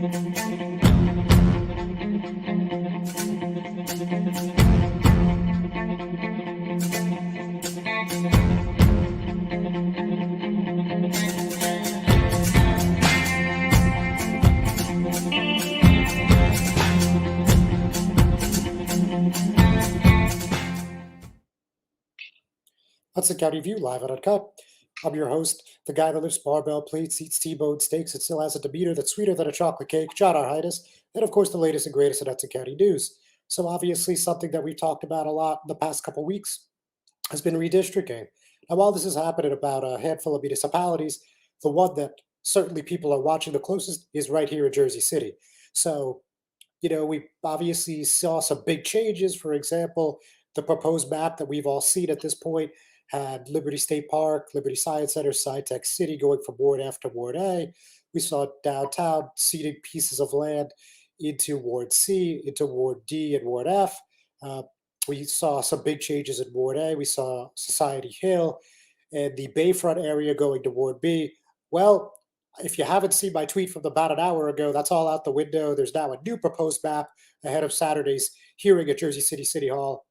Hudson County View live and uncut. I'm your host, the guy that lifts barbell plates, eats T-bone steaks, and still has a demeanor that's sweeter than a chocolate cake, John Heinis, and of course the latest and greatest in Hudson County news. So obviously something that we've talked about a lot in the past couple weeks has been redistricting. Now while this has happened in about a handful of municipalities, the one that certainly people are watching the closest is right here in Jersey City. So we obviously saw some big changes. For example, the proposed map that we've all seen at this point had Liberty State Park, Liberty Science Center, SciTech City going from Ward F to Ward A. We saw downtown ceding pieces of land into Ward C, into Ward D, and Ward F. We saw some big changes in Ward A. We saw Society Hill and the Bayfront area going to Ward B. Well, if you haven't seen my tweet from about an hour ago, that's all out the window. There's now a new proposed map ahead of Saturday's hearing at Jersey City City Hall.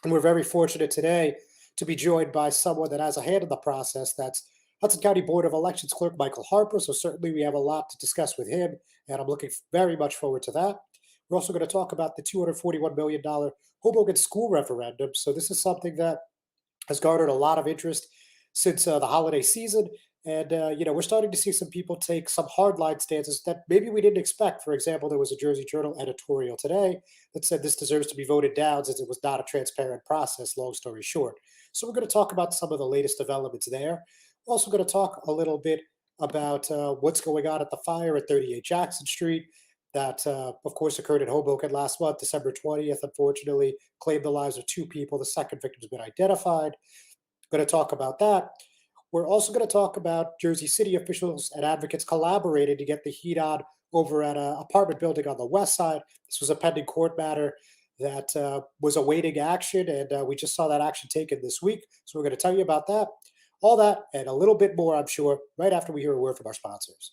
And we're very fortunate today to be joined by someone that has a hand in the process. That's Hudson County Board of Elections Clerk Michael Harper. So certainly we have a lot to discuss with him, and I'm looking very much forward to that. We're also going to talk about the $241 million Hoboken school referendum. So this is something that has garnered a lot of interest since the holiday season. And, we're starting to see some people take some hardline stances that maybe we didn't expect. For example, there was a Jersey Journal editorial today that said this deserves to be voted down since it was not a transparent process, long story short. So we're going to talk about some of the latest developments there. We're also going to talk a little bit about what's going on at the fire at 38 Jackson Street that, of course, occurred in Hoboken last month, December 20th, unfortunately, claimed the lives of 2 people. The second victim has been identified. Going to talk about that. We're also going to talk about Jersey City officials and advocates collaborating to get the heat on over at an apartment building on the west side. This was a pending court matter that was awaiting action, and we just saw that action taken this week. So we're going to tell you about that, all that, and a little bit more, I'm sure, right after we hear a word from our sponsors.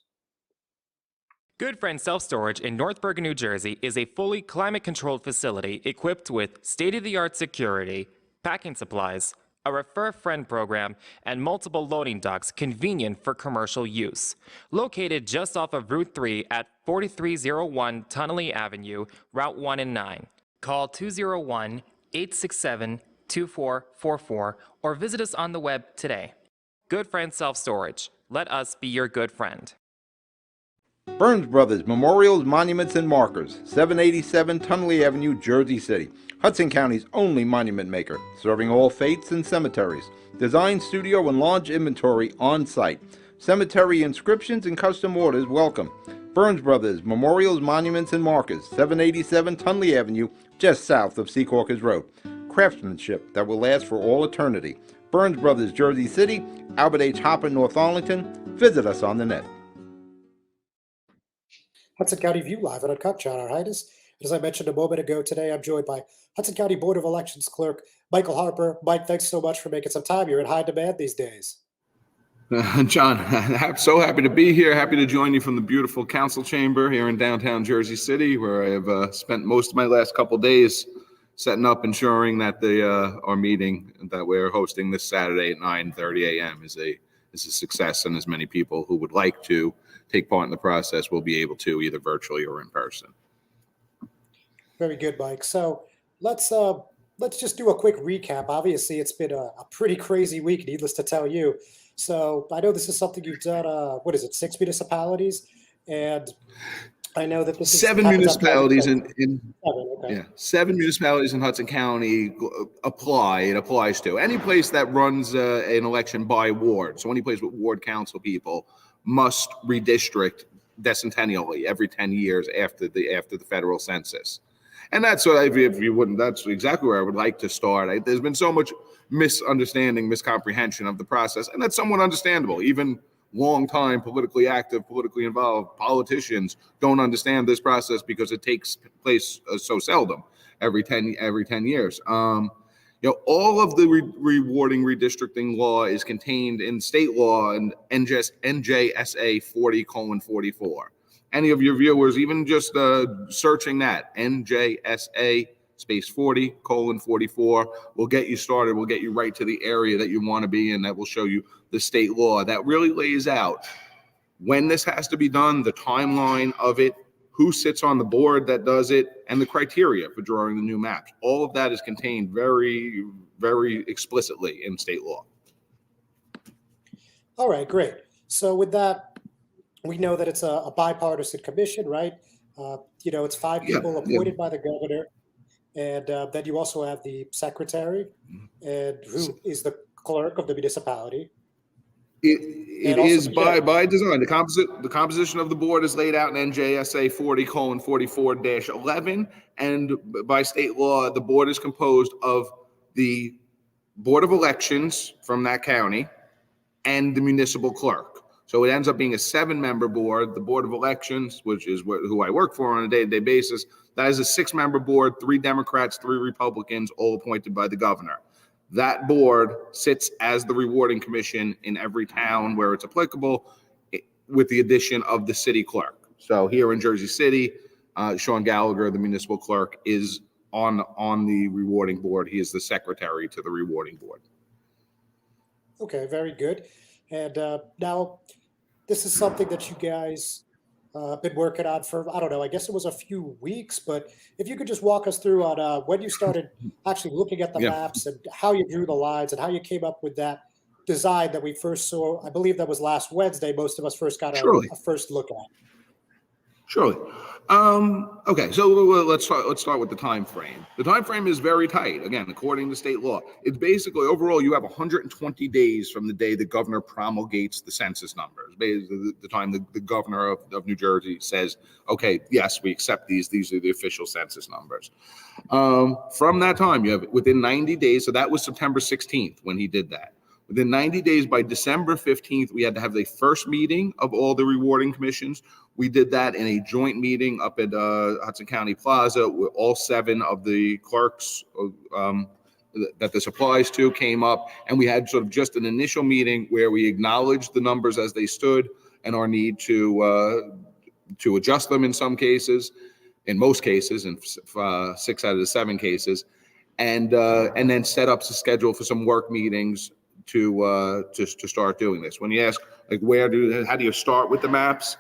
Good Friend Self-Storage in North Bergen, New Jersey is a fully climate-controlled facility equipped with state-of-the-art security, packing supplies, a Refer Friend program, and multiple loading docks convenient for commercial use. Located just off of Route 3 at 4301 Tunnelly Avenue, Route 1 and 9. Call 201-867-2444 or visit us on the web today. Good Friend Self-Storage. Let us be your good friend. Burns Brothers Memorials, Monuments, and Markers, 787 Tunnelly Avenue, Jersey City. Hudson County's only monument maker, serving all faiths and cemeteries. Design, studio, and large inventory on site. Cemetery inscriptions and custom orders welcome. Burns Brothers Memorials, Monuments, and Markers, 787 Tunnelly Avenue, just south of Secaucus Road. Craftsmanship that will last for all eternity. Burns Brothers, Jersey City, Albert H. Harper, North Arlington. Visit us on the net. Hudson County View live and uncut, John Heinis. As I mentioned a moment ago today, I'm joined by Hudson County Board of Elections Clerk Michael Harper. Mike, thanks so much for making some time. You're in high demand these days. John, I'm so happy to be here. Happy to join you from the beautiful council chamber here in downtown Jersey City, where I have spent most of my last couple days setting up, ensuring that our meeting that we're hosting this Saturday at 9:30 a.m. is a success, and as many people who would like to take part in the process will be able to, either virtually or in person. Very good, Mike. So let's just do a quick recap. Obviously, it's been a pretty crazy week, needless to tell you. So I know this is something you've done. 6 municipalities, and I know that this is 7 municipalities seven 7 municipalities in Hudson County apply. It applies to any place that runs an election by ward. So any place with ward council people must redistrict decennially every 10 years after the federal census. And that's what, if you wouldn't, that's exactly where I would like to start. There's been so much misunderstanding, miscomprehension of the process, and that's somewhat understandable. Even long-time politically active, politically involved politicians don't understand this process because it takes place so seldom, every 10 years. All of the rewarding redistricting law is contained in state law and NJSA 40:44. any of your viewers, even just searching that, NJSA space 40:44, will get you started. Will get you right to the area that you want to be in. That will show you the state law that really lays out when this has to be done, the timeline of it, who sits on the board that does it, and the criteria for drawing the new maps. All of that is contained very, very explicitly in state law. All right, great. So with that, we know that it's a bipartisan commission, right? It's five people appointed by the governor, and then you also have the secretary, and who is the clerk of the municipality. It is by design. The composition of the board is laid out in NJSA 40:44-11, and by state law, the board is composed of the Board of Elections from that county and the municipal clerk. So it ends up being a 7-member board. The Board of Elections, which is who I work for on a day-to-day basis, that is a 6-member board, 3 Democrats, 3 Republicans, all appointed by the governor. That board sits as the rewarding commission in every town where it's applicable, with the addition of the city clerk. So here in Jersey City, Sean Gallagher, the municipal clerk, is on the rewarding board. He is the secretary to the rewarding board. Okay, very good. And now, this is something that you guys been working on for, I don't know, I guess it was a few weeks, but if you could just walk us through on when you started actually looking at the maps and how you drew the lines and how you came up with that design that we first saw. I believe that was last Wednesday. Most of us first got a first look at. Surely. Okay, so let's start with the time frame. The time frame is very tight. Again, according to state law, it's basically overall you have 120 days from the day the governor promulgates the census numbers. Basically, the time the governor of New Jersey says, "Okay, yes, we accept these. These are the official census numbers." From that time, you have within 90 days. So that was September 16th when he did that. Within 90 days, by December 15th, we had to have the first meeting of all the rewarding commissions. We did that in a joint meeting up at Hudson County Plaza, where all 7 of the clerks that this applies to came up, and we had sort of just an initial meeting where we acknowledged the numbers as they stood and our need to adjust them in some cases, in most cases, in 6 out of the 7 cases, and then set up a schedule for some work meetings to start doing this. When you ask, like, how do you start with the maps?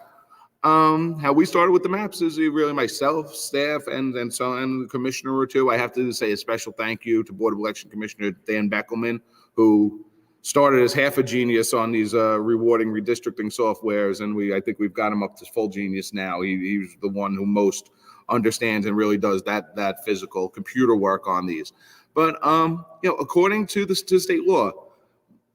How we started with the maps is really myself, staff, and the commissioner or two. I have to say a special thank you to Board of Election Commissioner Dan Beckelman, who started as half a genius on these rewarding redistricting softwares, and I think we've got him up to full genius now. He's the one who most understands and really does that physical computer work on these. But according to the state law,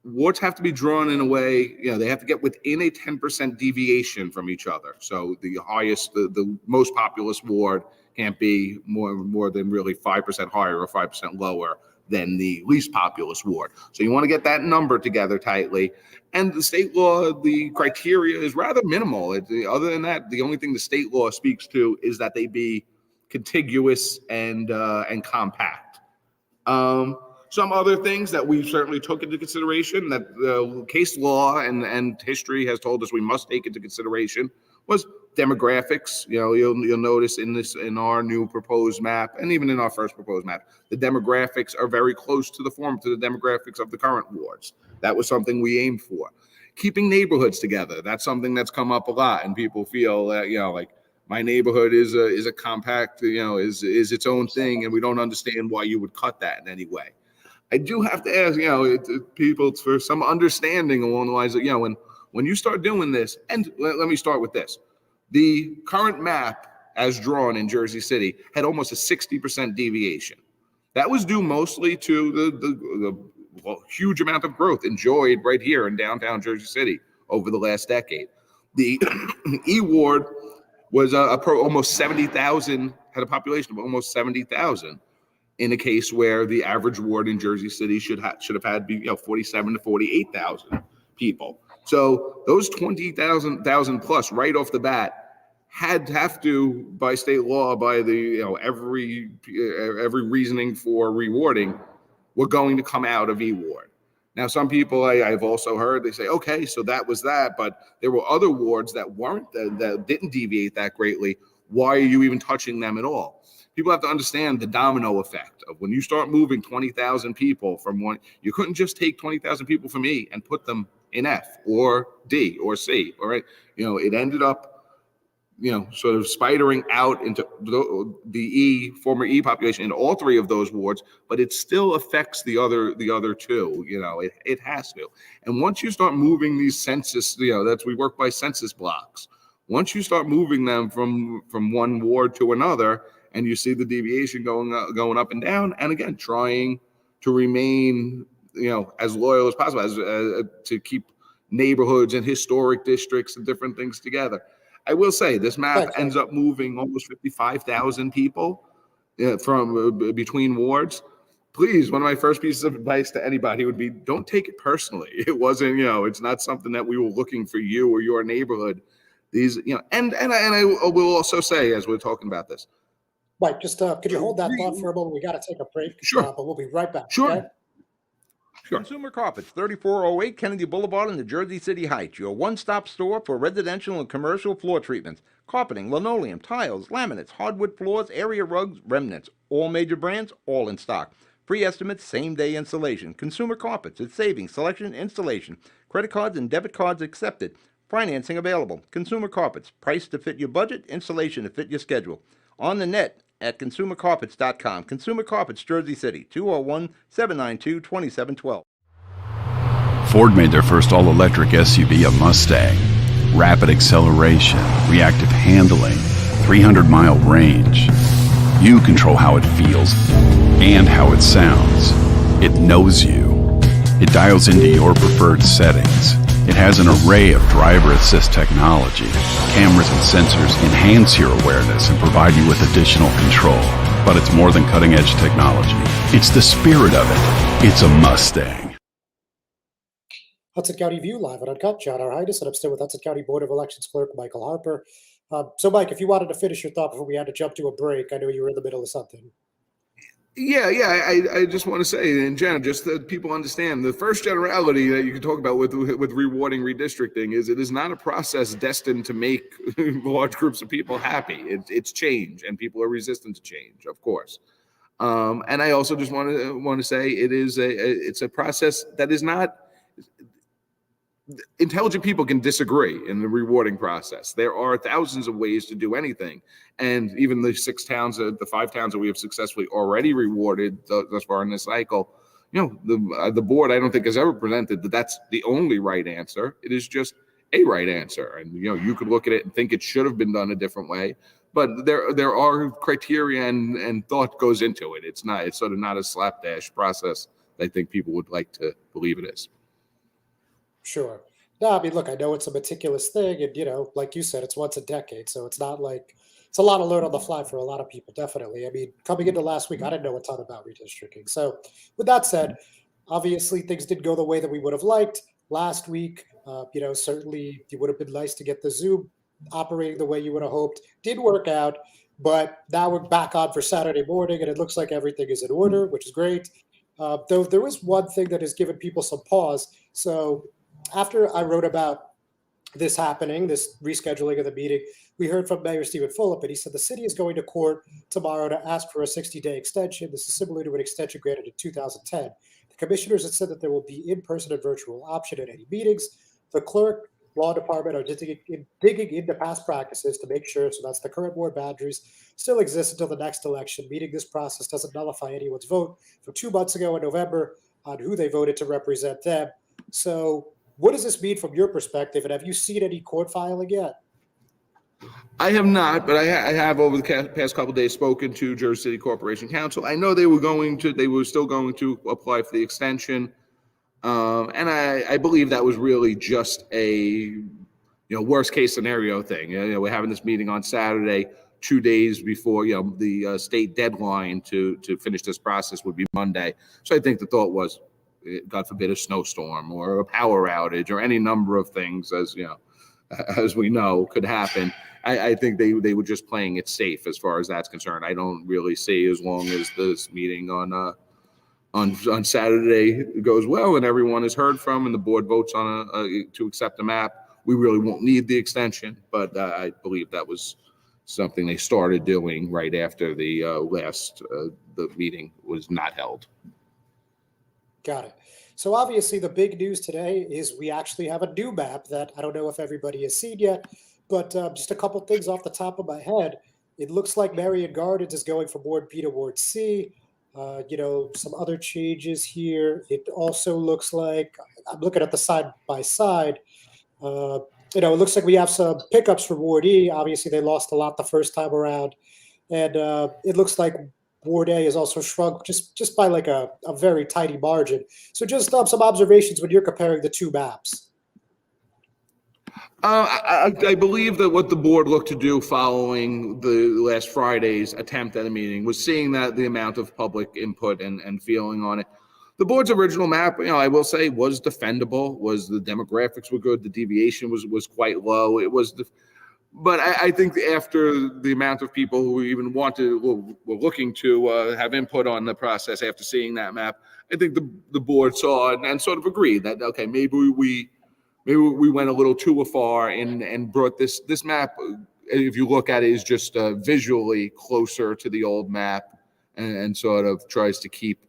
wards have to be drawn in a way, they have to get within a 10% deviation from each other. So the highest, the most populous ward can't be more than really 5% higher or 5% lower than the least populous ward. So you want to get that number together tightly. And the state law, the criteria is rather minimal. Other than that, the only thing the state law speaks to is that they be contiguous and compact. Some other things that we certainly took into consideration that the case law and history has told us we must take into consideration was demographics. You'll notice in our new proposed map, and even in our first proposed map, the demographics are very close to the demographics of the current wards. That was something we aimed for. Keeping neighborhoods together. That's something that's come up a lot, and people feel that, like, my neighborhood is a compact, is its own thing, and we don't understand why you would cut that in any way. I do have to ask, people for some understanding along the lines of, when you start doing this, and let me start with this. The current map, as drawn in Jersey City, had almost a 60% deviation. That was due mostly to the huge amount of growth enjoyed right here in downtown Jersey City over the last decade. The E Ward was almost 70,000, had a population of almost 70,000. In a case where the average ward in Jersey City should have had 47 to 48,000 people. So those 20,000 plus right off the bat have to, by state law, by the every reasoning for rewarding, were going to come out of E Ward. Now, some people I've also heard, they say, okay, so that was that, but there were other wards that weren't, that didn't deviate that greatly. Why are you even touching them at all? People have to understand the domino effect of when you start moving 20,000 people from one, you couldn't just take 20,000 people from E and put them in F or D or C, all right? It ended up, sort of spidering out into the former E population in all three of those wards, but it still affects the other two. It has to. And once you start moving these census, we work by census blocks. Once you start moving them from one ward to another, and you see the deviation going up and down, and again trying to remain as loyal as possible, as to keep neighborhoods and historic districts and different things together. I will say this map ends up moving almost 55,000 people from between wards. Please, one of my first pieces of advice to anybody would be, don't take it personally. It wasn't, it's not something that we were looking for you or your neighborhood. These, and I will also say, as we're talking about this, Mike, just could you hold that thought for a moment? We got to take a break. Sure. But we'll be right back. Sure. Okay? Sure. Consumer Carpets, 3408 Kennedy Boulevard in the Jersey City Heights. Your one-stop store for residential and commercial floor treatments, carpeting, linoleum, tiles, laminates, hardwood floors, area rugs, remnants. All major brands, all in stock. Free estimates, same-day installation. Consumer Carpets, it's savings, selection, installation. Credit cards and debit cards accepted. Financing available. Consumer Carpets, price to fit your budget, installation to fit your schedule. On the net at consumercarpets.com. Consumer Carpets, Jersey City, 201-792-2712. Ford made their first all-electric SUV a Mustang. Rapid acceleration, reactive handling, 300-mile range. You control how it feels and how it sounds. It knows you. It dials into your preferred settings. It has an array of driver assist technology. Cameras and sensors enhance your awareness and provide you with additional control. But it's more than cutting-edge technology. It's the spirit of it. It's a Mustang. Hudson County View, live and uncut. John R. Heinis, and I'm still with Hudson County Board of Elections Clerk Michael Harper. So, Mike, if you wanted to finish your thought before we had to jump to a break, I know you were in the middle of something. Yeah. I just want to say, in general, just that people understand the first generality that you can talk about with rewarding redistricting is it is not a process destined to make large groups of people happy. It's change, and people are resistant to change, of course. And I also just want to say it's a process that is not. Intelligent people can disagree in the rewarding process. There are thousands of ways to do anything. And even the 5 towns that we have successfully already rewarded thus far in this cycle, the board, I don't think has ever presented that that's the only right answer. It is just a right answer. And, you could look at it and think it should have been done a different way, but there are criteria and thought goes into it. It's sort of not a slapdash process that I think people would like to believe it is. Sure. No, I mean, look, I know it's a meticulous thing, and like you said, it's once a decade, so it's not like it's a lot to learn on the fly for a lot of people. Definitely. I mean, coming into last week, I didn't know a ton about redistricting. So, with that said, obviously things didn't go the way that we would have liked last week. Certainly it would have been nice to get the Zoom operating the way you would have hoped. Didn't work out, but now we're back on for Saturday morning, and it looks like everything is in order, which is great. Though there is one thing that has given people some pause. So, after I wrote about this happening, this rescheduling of the meeting, we heard from Mayor Stephen Fulop, and he said the city is going to court tomorrow to ask for a 60-day extension. This is similar to an extension granted in 2010. The commissioners have said that there will be in-person and virtual option at any meetings. The clerk, law department are digging into past practices to make sure, so that's the current ward boundaries, still exist until the next election, meaning this process doesn't nullify anyone's vote from 2 months ago in November on who they voted to represent them. So, what does this mean from your perspective, and have you seen any court filing yet? I have not, but I have over the past couple of days spoken to Jersey City Corporation Council. I know they were still going to apply for the extension, and I believe that was really just a worst case scenario thing. We're having this meeting on Saturday, 2 days before the state deadline to finish this process would be Monday. So I think the thought was, God forbid, a snowstorm or a power outage or any number of things, as we know, could happen. I think they were just playing it safe as far as that's concerned. I don't really see, as long as this meeting on on Saturday goes well and everyone is heard from and the board votes on to accept the map, we really won't need the extension. But I believe that was something they started doing right after the the meeting was not held. Got it. So obviously the big news today is we actually have a new map that I don't know if everybody has seen yet, but just a couple things off the top of my head. It looks like Marion Gardens is going from Ward B to Ward C. Some other changes here. It also looks like, I'm looking at the side by side, it looks like we have some pickups for Ward E. Obviously, they lost a lot the first time around. And it looks like Ward A is also shrunk just by like a very tiny margin. So just some observations when you're comparing the two maps. I believe that what the board looked to do following the last Friday's attempt at a meeting was seeing that the amount of public input and feeling on it. The board's original map, I will say, was defendable. Was the demographics were good. The deviation was quite low. But I think after the amount of people who even were looking to have input on the process after seeing that map, I think the board saw and sort of agreed that, okay, maybe we went a little too far and brought this map, if you look at it, is just visually closer to the old map and sort of tries to keep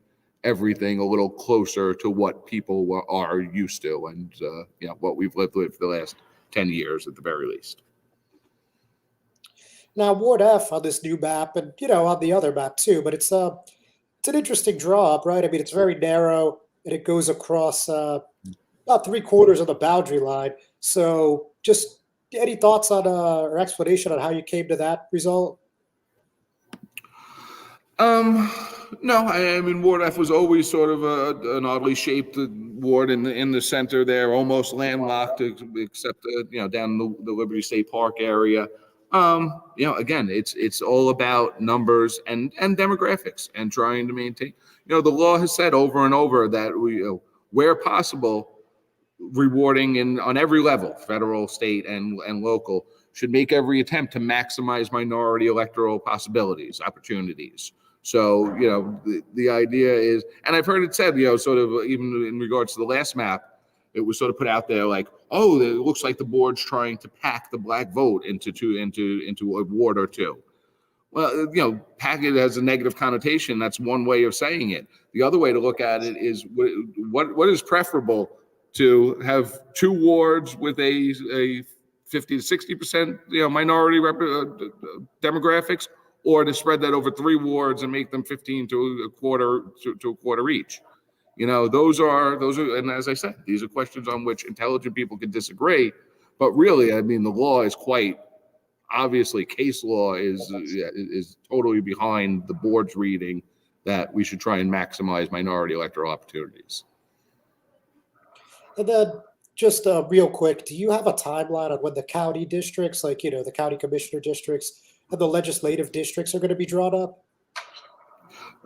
everything a little closer to what people are used to and what we've lived with for the last 10 years at the very least. Now, Ward F on this new map and, on the other map too, but it's an interesting draw up, right? I mean, it's very narrow and it goes across about 3/4 of the boundary line. So just any thoughts on or explanation on how you came to that result? No, I mean, Ward F was always sort of an oddly shaped ward in the center there, almost landlocked, except down the Liberty State Park area. Again, it's all about numbers and demographics and trying to maintain. The law has said over and over that where possible, rewarding on every level, federal, state, and local, should make every attempt to maximize minority electoral possibilities, opportunities. So, the idea is, and I've heard it said, sort of even in regards to the last map, it was sort of put out there like, oh, it looks like the board's trying to pack the black vote into a ward or two. Well, pack it has a negative connotation. That's one way of saying it. The other way to look at it is what is preferable, to have two wards with a 50 to 60% minority demographics, or to spread that over 3 wards and make them 15 to a quarter each. Those are, and as I said, these are questions on which intelligent people can disagree. But really, I mean, the law is quite obviously, case law is totally behind the board's reading that we should try and maximize minority electoral opportunities. And then just real quick, do you have a timeline on when the county districts, like, the county commissioner districts and the legislative districts are going to be drawn up?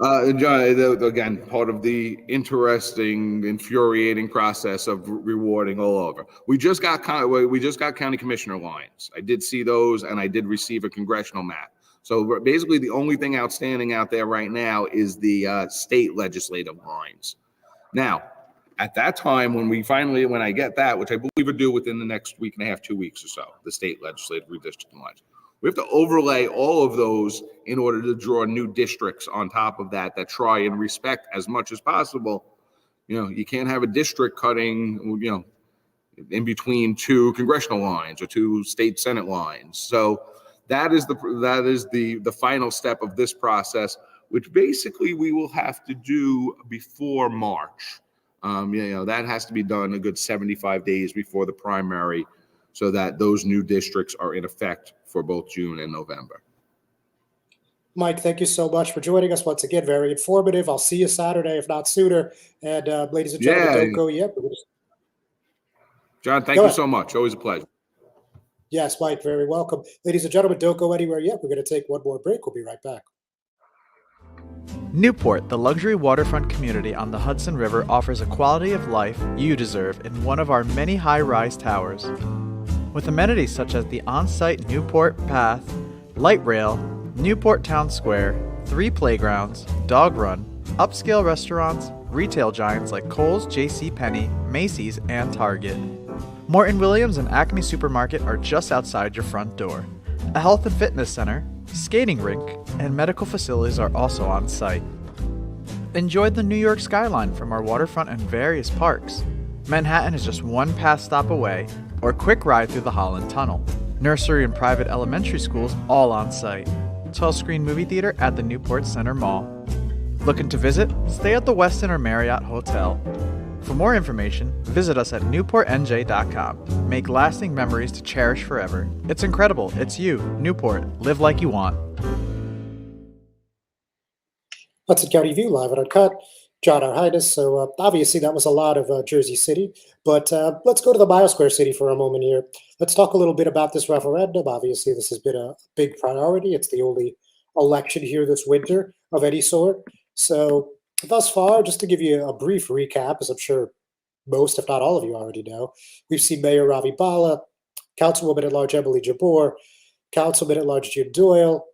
John, again, part of the interesting, infuriating process of rewarding all over. We just got county commissioner lines. I did see those, and I did receive a congressional map. So basically, the only thing outstanding out there right now is the state legislative lines. Now, at that time, when I get that, which I believe are due within the next week and a half, 2 weeks or so, the state legislative redistricting lines. We have to overlay all of those in order to draw new districts on top of that try and respect as much as possible. You can't have a district cutting, in between 2 congressional lines or 2 state Senate lines. So that is the final step of this process, which basically we will have to do before March. That has to be done a good 75 days before the primary, so that those new districts are in effect for both June and November. Mike, thank you so much for joining us once again. Very informative. I'll see you Saturday, if not sooner. And ladies and gentlemen, don't go yet. John, thank you so much. Always a pleasure. Yes, Mike, very welcome. Ladies and gentlemen, don't go anywhere yet. We're going to take one more break. We'll be right back. Newport, the luxury waterfront community on the Hudson River, offers a quality of life you deserve in one of our many high-rise towers. With amenities such as the on-site Newport Path, light rail, Newport Town Square, 3 playgrounds, dog run, upscale restaurants, retail giants like Kohl's, JCPenney, Macy's, and Target. Morton Williams and Acme Supermarket are just outside your front door. A health and fitness center, skating rink, and medical facilities are also on site. Enjoy the New York skyline from our waterfront and various parks. Manhattan is just one pass stop away, or a quick ride through the Holland Tunnel. Nursery and private elementary schools all on site. 12-screen movie theater at the Newport Center Mall. Looking to visit? Stay at the Westin or Marriott Hotel. For more information, visit us at newportnj.com. Make lasting memories to cherish forever. It's incredible. It's you, Newport. Live like you want. Hudson County View, live and uncut. John R. Heinis. So obviously that was a lot of Jersey City, but let's go to the Mile Square City for a moment here. Let's talk a little bit about this referendum. Obviously, this has been a big priority. It's the only election here this winter of any sort. So thus far, just to give you a brief recap, as I'm sure most, if not all of you already know, we've seen Mayor Ravi Bala, Councilwoman at Large Emily Jabbour, Councilman at Large Jim Doyle,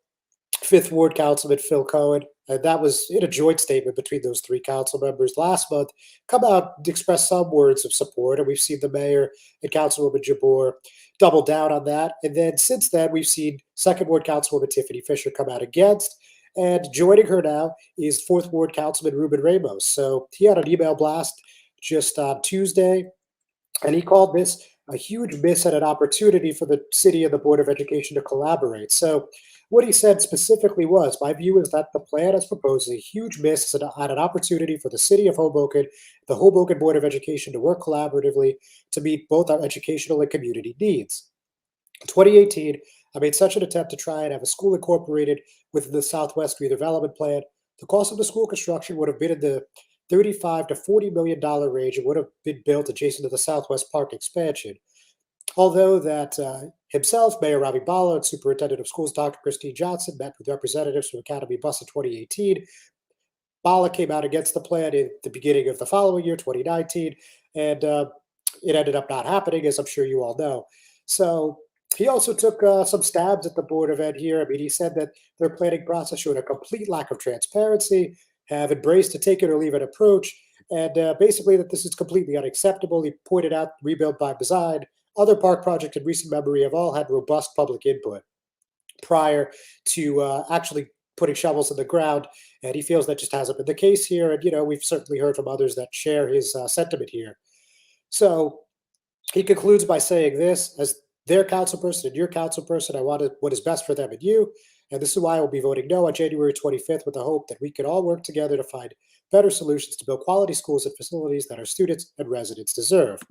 Fifth Ward Councilman Phil Cohen, and that was in a joint statement between those three council members last month, come out to express some words of support, and we've seen the mayor and Councilwoman Jabbour double down on that. And then since then, we've seen Second Ward Councilwoman Tiffany Fisher come out against, and joining her now is Fourth Ward Councilman Ruben Ramos. So he had an email blast just on Tuesday, and he called this a huge miss and an opportunity for the city and the Board of Education to collaborate. So what he said specifically was, my view is that the plan as proposed is a huge miss and an opportunity for the city of Hoboken, the Hoboken Board of Education to work collaboratively to meet both our educational and community needs. In 2018, I made such an attempt to try and have a school incorporated within the Southwest redevelopment plan. The cost of the school construction would have been in the $35 to $40 million range and would have been built adjacent to the Southwest Park expansion. Although that himself, Mayor Ravi Bala, and Superintendent of Schools Dr. Christine Johnson met with representatives from Academy Bus in 2018, Bala came out against the plan in the beginning of the following year, 2019, and it ended up not happening, as I'm sure you all know. So he also took some stabs at the Board of Ed here. I mean, he said that their planning process showed a complete lack of transparency, have embraced a take it or leave it approach, and basically that this is completely unacceptable. He pointed out rebuild by design. Other park projects in recent memory have all had robust public input prior to actually putting shovels in the ground, and he feels that just hasn't been the case here. And, you know, we've certainly heard from others that share his sentiment here. So he concludes by saying this, as their councilperson and your councilperson, I want what is best for them and you, and this is why I will be voting no on January 25th with the hope that we can all work together to find better solutions to build quality schools and facilities that our students and residents deserve.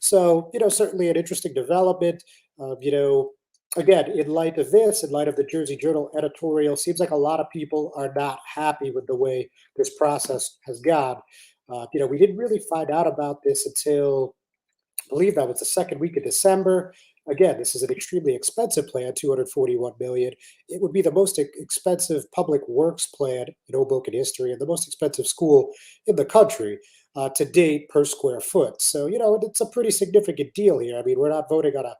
So, you know, certainly an interesting development. You know, again, in light of this, in light of the Jersey Journal editorial, seems like a lot of people are not happy with the way this process has gone. You know, we didn't really find out about this until, I believe that was the second week of December. Again, this is an extremely expensive plan, $241 million. It would be the most expensive public works plan in Hoboken history and the most expensive school in the country to date per square foot. So, you know, it's a pretty significant deal here. I mean, we're not voting on a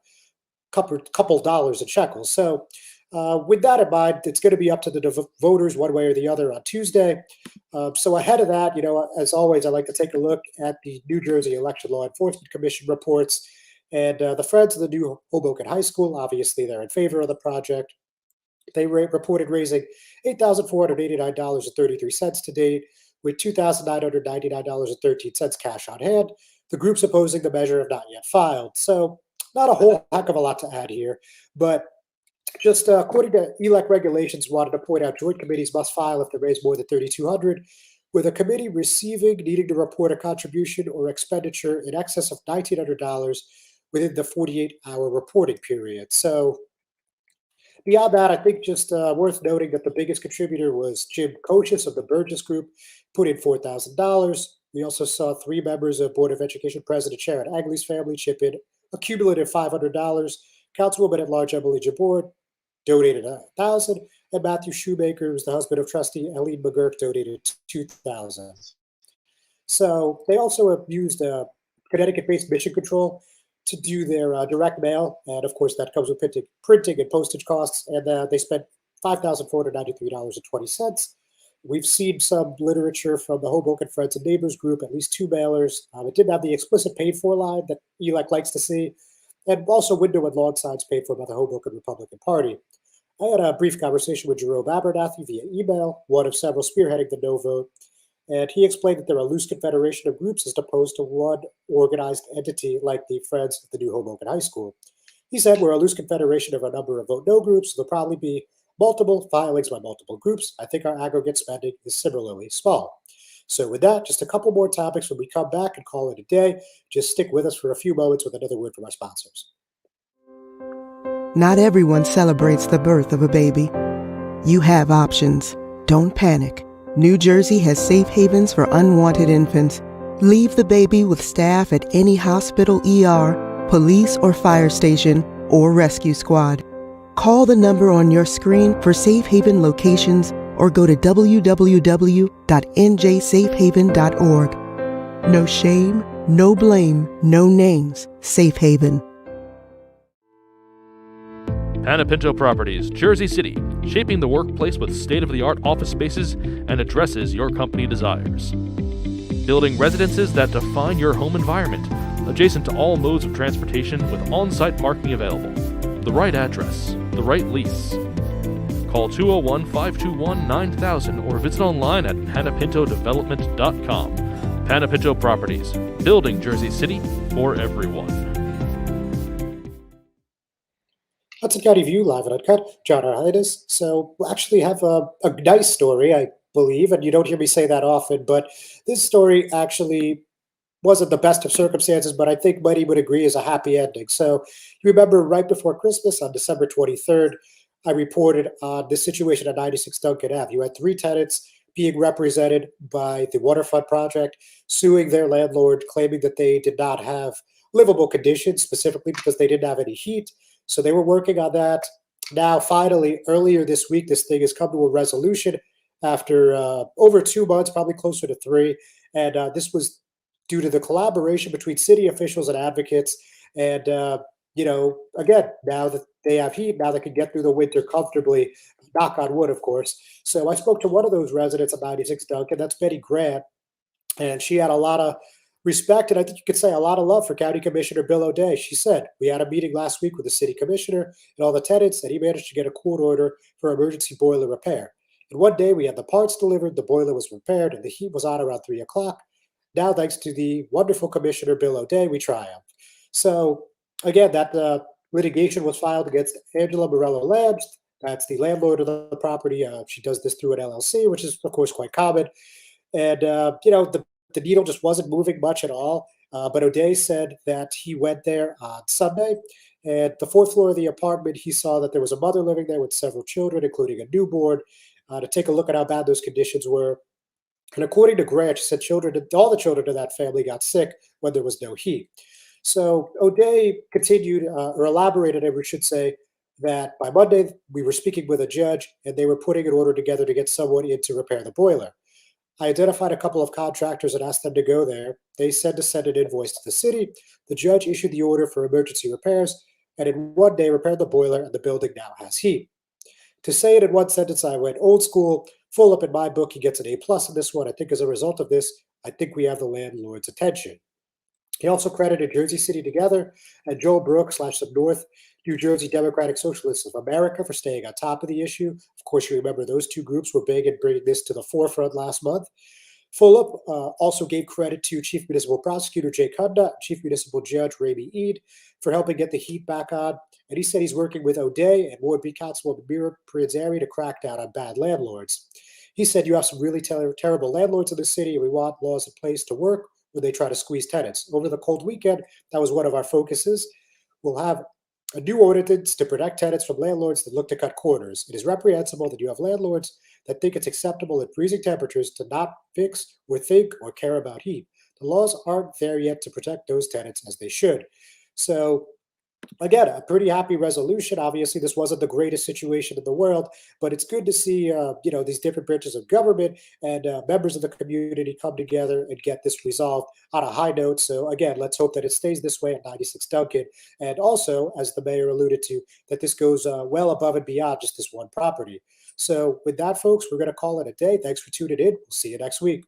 couple dollars in shekels. So with that in mind, it's going to be up to the voters one way or the other on Tuesday. So ahead of that, you know, as always, I like to take a look at the New Jersey Election Law Enforcement Commission reports. And the Friends of the New Hoboken High School, obviously, they're in favor of the project. They reported raising $8,489.33 to date, with $2,999.13 cash on hand. The groups opposing the measure have not yet filed. So not a whole heck of a lot to add here, but just according to ELEC regulations, wanted to point out joint committees must file if they raise more than $3,200, with a committee needing to report a contribution or expenditure in excess of $1,900 within the 48-hour reporting period. So beyond that, I think just worth noting that the biggest contributor was Jim Coaches of the Burgess Group, put in $4,000. We also saw three members of Board of Education President Sharon Agley's family chip in a cumulative $500. Councilwoman at Large Emily Jabbour donated $1,000, and Matthew Shoemaker, who's the husband of Trustee Eileen McGurk, donated $2,000. So they also have used Connecticut-based Mission Control to do their direct mail, and of course that comes with printing and postage costs, and they spent $5,493.20. we've seen some literature from the Hoboken Friends and Neighbors group, at least two mailers. It didn't have the explicit paid for line that ELEC likes to see, and also window and lawn signs paid for by the Hoboken Republican Party. I had a brief conversation with Jerome Abernathy via email, one of several spearheading the no vote, and he explained that they're a loose confederation of groups as opposed to one organized entity like the Friends of the New Hoboken High School. He said, we're a loose confederation of a number of vote no groups. There'll probably be multiple filings by multiple groups. I think our aggregate spending is similarly small. So with that, just a couple more topics when we come back and call it a day. Just stick with us for a few moments with another word from our sponsors. Not everyone celebrates the birth of a baby. You have options. Don't panic. New Jersey has safe havens for unwanted infants. Leave the baby with staff at any hospital, ER, police or fire station, or rescue squad. Call the number on your screen for safe haven locations or go to www.njsafehaven.org. No shame, no blame, no names. Safe Haven. Panapinto Properties, Jersey City, shaping the workplace with state-of-the-art office spaces and addresses your company desires. Building residences that define your home environment, adjacent to all modes of transportation with on-site parking available. The right address, the right lease. Call 201-521-9000 or visit online at panapintodevelopment.com. Panapinto Properties, building Jersey City for everyone. Hudson County View, live and uncut. John R. Heinis. So we actually have a nice story, I believe, and you don't hear me say that often, but this story actually wasn't the best of circumstances, but I think many would agree is a happy ending. So you remember right before Christmas on December 23rd, I reported on this situation at 96 Duncan Ave. You had three tenants being represented by the Waterfront Project, suing their landlord, claiming that they did not have livable conditions, specifically because they didn't have any heat. So they were working on that. Now, finally, earlier this week, this thing has come to a resolution after over 2 months, probably closer to 3. And this was due to the collaboration between city officials and advocates. And, again, now that they have heat, now they can get through the winter comfortably, knock on wood, of course. So I spoke to one of those residents at 96 Duncan, that's Betty Grant, and she had a lot of respect, and I think you could say a lot of love for County Commissioner Bill O'Day. She said, we had a meeting last week with the city commissioner and all the tenants, and he managed to get a court order for emergency boiler repair. And one day we had the parts delivered, the boiler was repaired, and the heat was on around 3 o'clock. Now, thanks to the wonderful Commissioner Bill O'Day, we triumphed. So, again, that litigation was filed against Angela Morello Lambs. That's the landlord of the property. She does this through an LLC, which is, of course, quite common. And, the needle just wasn't moving much at all. But O'Day said that he went there on Sunday. And the fourth floor of the apartment, he saw that there was a mother living there with several children, including a newborn, to take a look at how bad those conditions were. And according to Grant, she said all the children in that family got sick when there was no heat. So O'Day continued, or elaborated, I should say, that by Monday, we were speaking with a judge, and they were putting an order together to get someone in to repair the boiler. I identified a couple of contractors and asked them to go there. They said to send an invoice to the city. The judge issued the order for emergency repairs, and in one day repaired the boiler, and the building now has heat. To say it in one sentence, I went old school, full up in my book. He gets an A+ in this one. I think as a result of this, I think we have the landlord's attention. He also credited Jersey City Together and Joel Brooks / some North New Jersey Democratic Socialists of America for staying on top of the issue. Of course, you remember those two groups were big in bringing this to the forefront last month. Fulop also gave credit to Chief Municipal Prosecutor Jake Hunda and Chief Municipal Judge Ramey Eid for helping get the heat back on. And he said he's working with O'Day and Ward B. Councilwoman Mira Prinzari to crack down on bad landlords. He said, you have some really terrible landlords in the city, and we want laws in place to work when they try to squeeze tenants. Over the cold weekend, that was one of our focuses. We'll have a new ordinance to protect tenants from landlords that look to cut corners. It is reprehensible that you have landlords that think it's acceptable at freezing temperatures to not fix or think or care about heat. The laws aren't there yet to protect those tenants as they should. So again, a pretty happy resolution. Obviously, this wasn't the greatest situation in the world, but it's good to see, these different branches of government and members of the community come together and get this resolved on a high note. So again, let's hope that it stays this way at 96 Duncan. And also, as the mayor alluded to, that this goes well above and beyond just this one property. So with that, folks, we're going to call it a day. Thanks for tuning in. We'll see you next week.